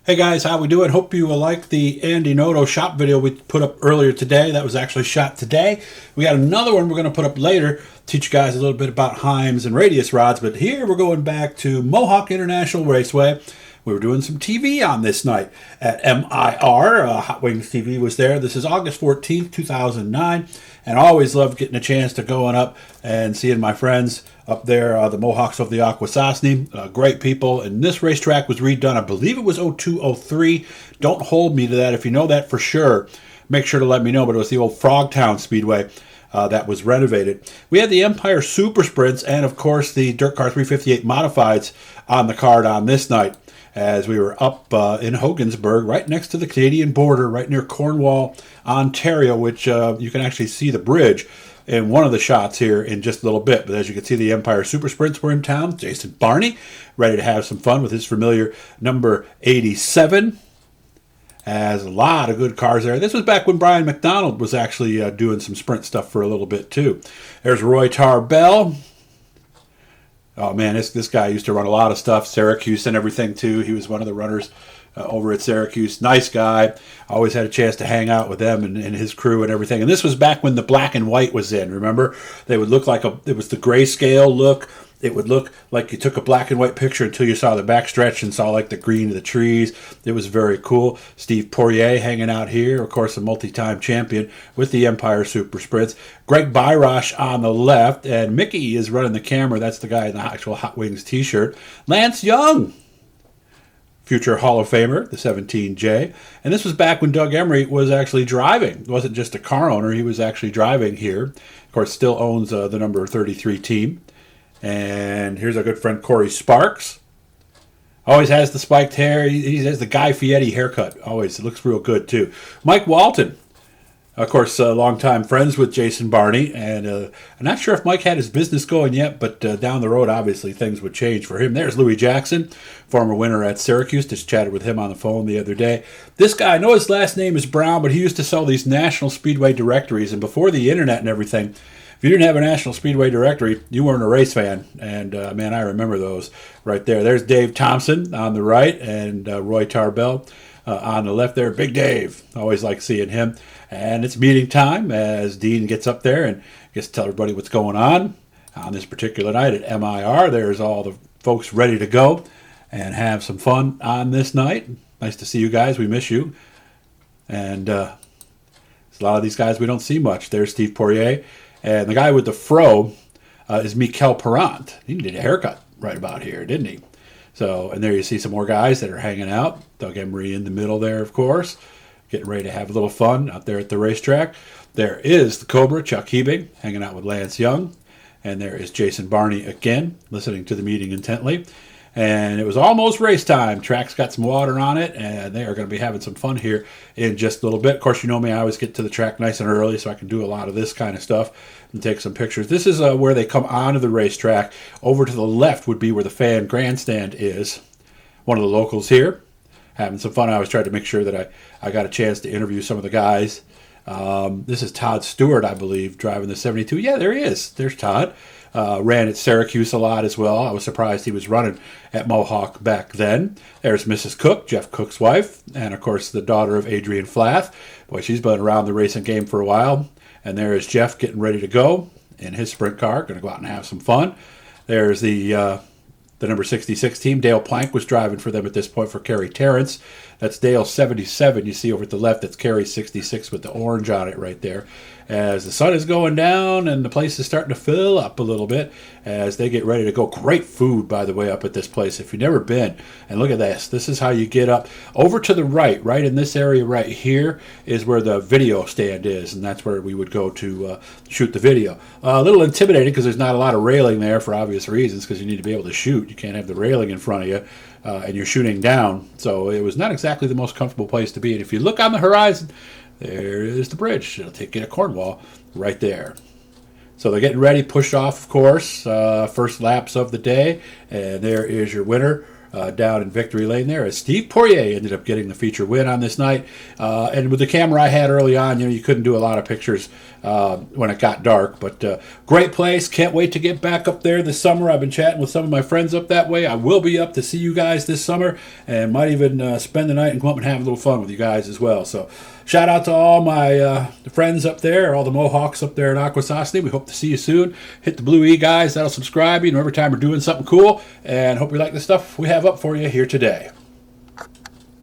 Hey guys, how we doing? Hope you like the Andy Noto shop video we put up earlier today. That was actually shot today. We got another one we're going to put up later, teach you guys a little bit about Heims and radius rods. But here we're going back to Mohawk International Raceway. We were doing some TV on this night at MIR. Hot Wings TV was there. This is August 14th, 2009. And I always love getting a chance to going up and seeing my friends up there, the Mohawks of the Akwesasne. Great people. And this racetrack was redone. I believe it was 0203. Don't hold me to that. If you know that for sure, make sure to let me know. But it was the old Frogtown Speedway that was renovated. We had the Empire Super Sprints and, of course, the Dirt Car 358 Modifieds on the card on this night, as we were up in Hogansburg, right next to the Canadian border, right near Cornwall, Ontario, which you can actually see the bridge in one of the shots here in just a little bit. But as you can see, the Empire Super Sprints were in town. Jason Barney, ready to have some fun with his familiar number 87. Has a lot of good cars there. This was back when Brian McDonald was actually doing some sprint stuff for a little bit, too. There's Roy Tarbell. Oh man, this guy used to run a lot of stuff, Syracuse and everything too. He was one of the runners over at Syracuse. Nice guy. Always had a chance to hang out with them and his crew and everything. And this was back when the black and white was in. Remember, they would look like it was the grayscale look. It would look like you took a black and white picture until you saw the backstretch and saw like the green of the trees. It was very cool. Steve Poirier hanging out here, of course, a multi-time champion with the Empire Super Sprints. Greg Byrosh on the left, and Mickey is running the camera. That's the guy in the actual Hot Wings t-shirt. Lance Young, future Hall of Famer, the 17J. And this was back when Doug Emery was actually driving. It wasn't just a car owner. He was actually driving here. Of course, still owns the number 33 team. And here's our good friend Corey Sparks. Always has the spiked hair. He has the Guy Fieri haircut. Always. It looks real good, too. Mike Walton. Of course, longtime friends with Jason Barney. And I'm not sure if Mike had his business going yet, but down the road, obviously, things would change for him. There's Louis Jackson, former winner at Syracuse. Just chatted with him on the phone the other day. This guy, I know his last name is Brown, but he used to sell these National Speedway directories. And before the internet and everything, if you didn't have a National Speedway directory, you weren't a race fan. And, man, I remember those right there. There's Dave Thompson on the right and Roy Tarbell on the left there. Big Dave. Always like seeing him. And it's meeting time as Dean gets up there and gets to tell everybody what's going on this particular night at MIR. There's all the folks ready to go and have some fun on this night. Nice to see you guys. We miss you. And a lot of these guys we don't see much. There's Steve Poirier. And the guy with the fro is Mikel Perrant. He did a haircut right about here, didn't he? So, and there you see some more guys that are hanging out. Doug Emery in the middle there, of course, getting ready to have a little fun out there at the racetrack. There is the Cobra, Chuck Hebing, hanging out with Lance Young. And there is Jason Barney again, listening to the meeting intently. And it was almost race time. Track's got some water on it, and they are going to be having some fun here in just a little bit. Of course, you know me, I always get to the track nice and early so I can do a lot of this kind of stuff and take some pictures. This is where they come onto the racetrack. Over to the left would be where the fan grandstand is. One of the locals here, having some fun. I always tried to make sure that I got a chance to interview some of the guys. This is Todd Stewart, I believe, driving the 72. Yeah, there he is. There's Todd. Ran at Syracuse a lot as well. I was surprised he was running at Mohawk back then. There's Mrs. Cook, Jeff Cook's wife, and of course the daughter of Adrian Flath. Boy, she's been around the racing game for a while. And there is Jeff getting ready to go in his sprint car. Going to go out and have some fun. There's the number 66 team. Dale Plank was driving for them at this point for Kerry Terrence. That's Dale 77. You see over at the left, that's Kerry 66 with the orange on it right there. As the sun is going down and the place is starting to fill up a little bit as they get ready to go. Great food, by the way, up at this place. If you've never been, and look at this. This is how you get up. Over to the right in this area right here is where the video stand is, and that's where we would go to shoot the video. A little intimidating because there's not a lot of railing there for obvious reasons, because you need to be able to shoot. You can't have the railing in front of you, and you're shooting down. So it was not exactly the most comfortable place to be. And if you look on the horizon, there is the bridge. It'll take you to Cornwall right there. So they're getting ready, pushed off, of course. First laps of the day. And there is your winner down in Victory Lane there, as Steve Poirier ended up getting the feature win on this night. And with the camera I had early on, you couldn't do a lot of pictures when it got dark. But great place. Can't wait to get back up there this summer. I've been chatting with some of my friends up that way. I will be up to see you guys this summer, and might even spend the night and come up and have a little fun with you guys as well. So shout out to all my friends up there, all the Mohawks up there in Akwesasne. We hope to see you soon. Hit the Blue E guys. That'll subscribe you every time we're doing something cool. And hope you like the stuff we have up for you here today.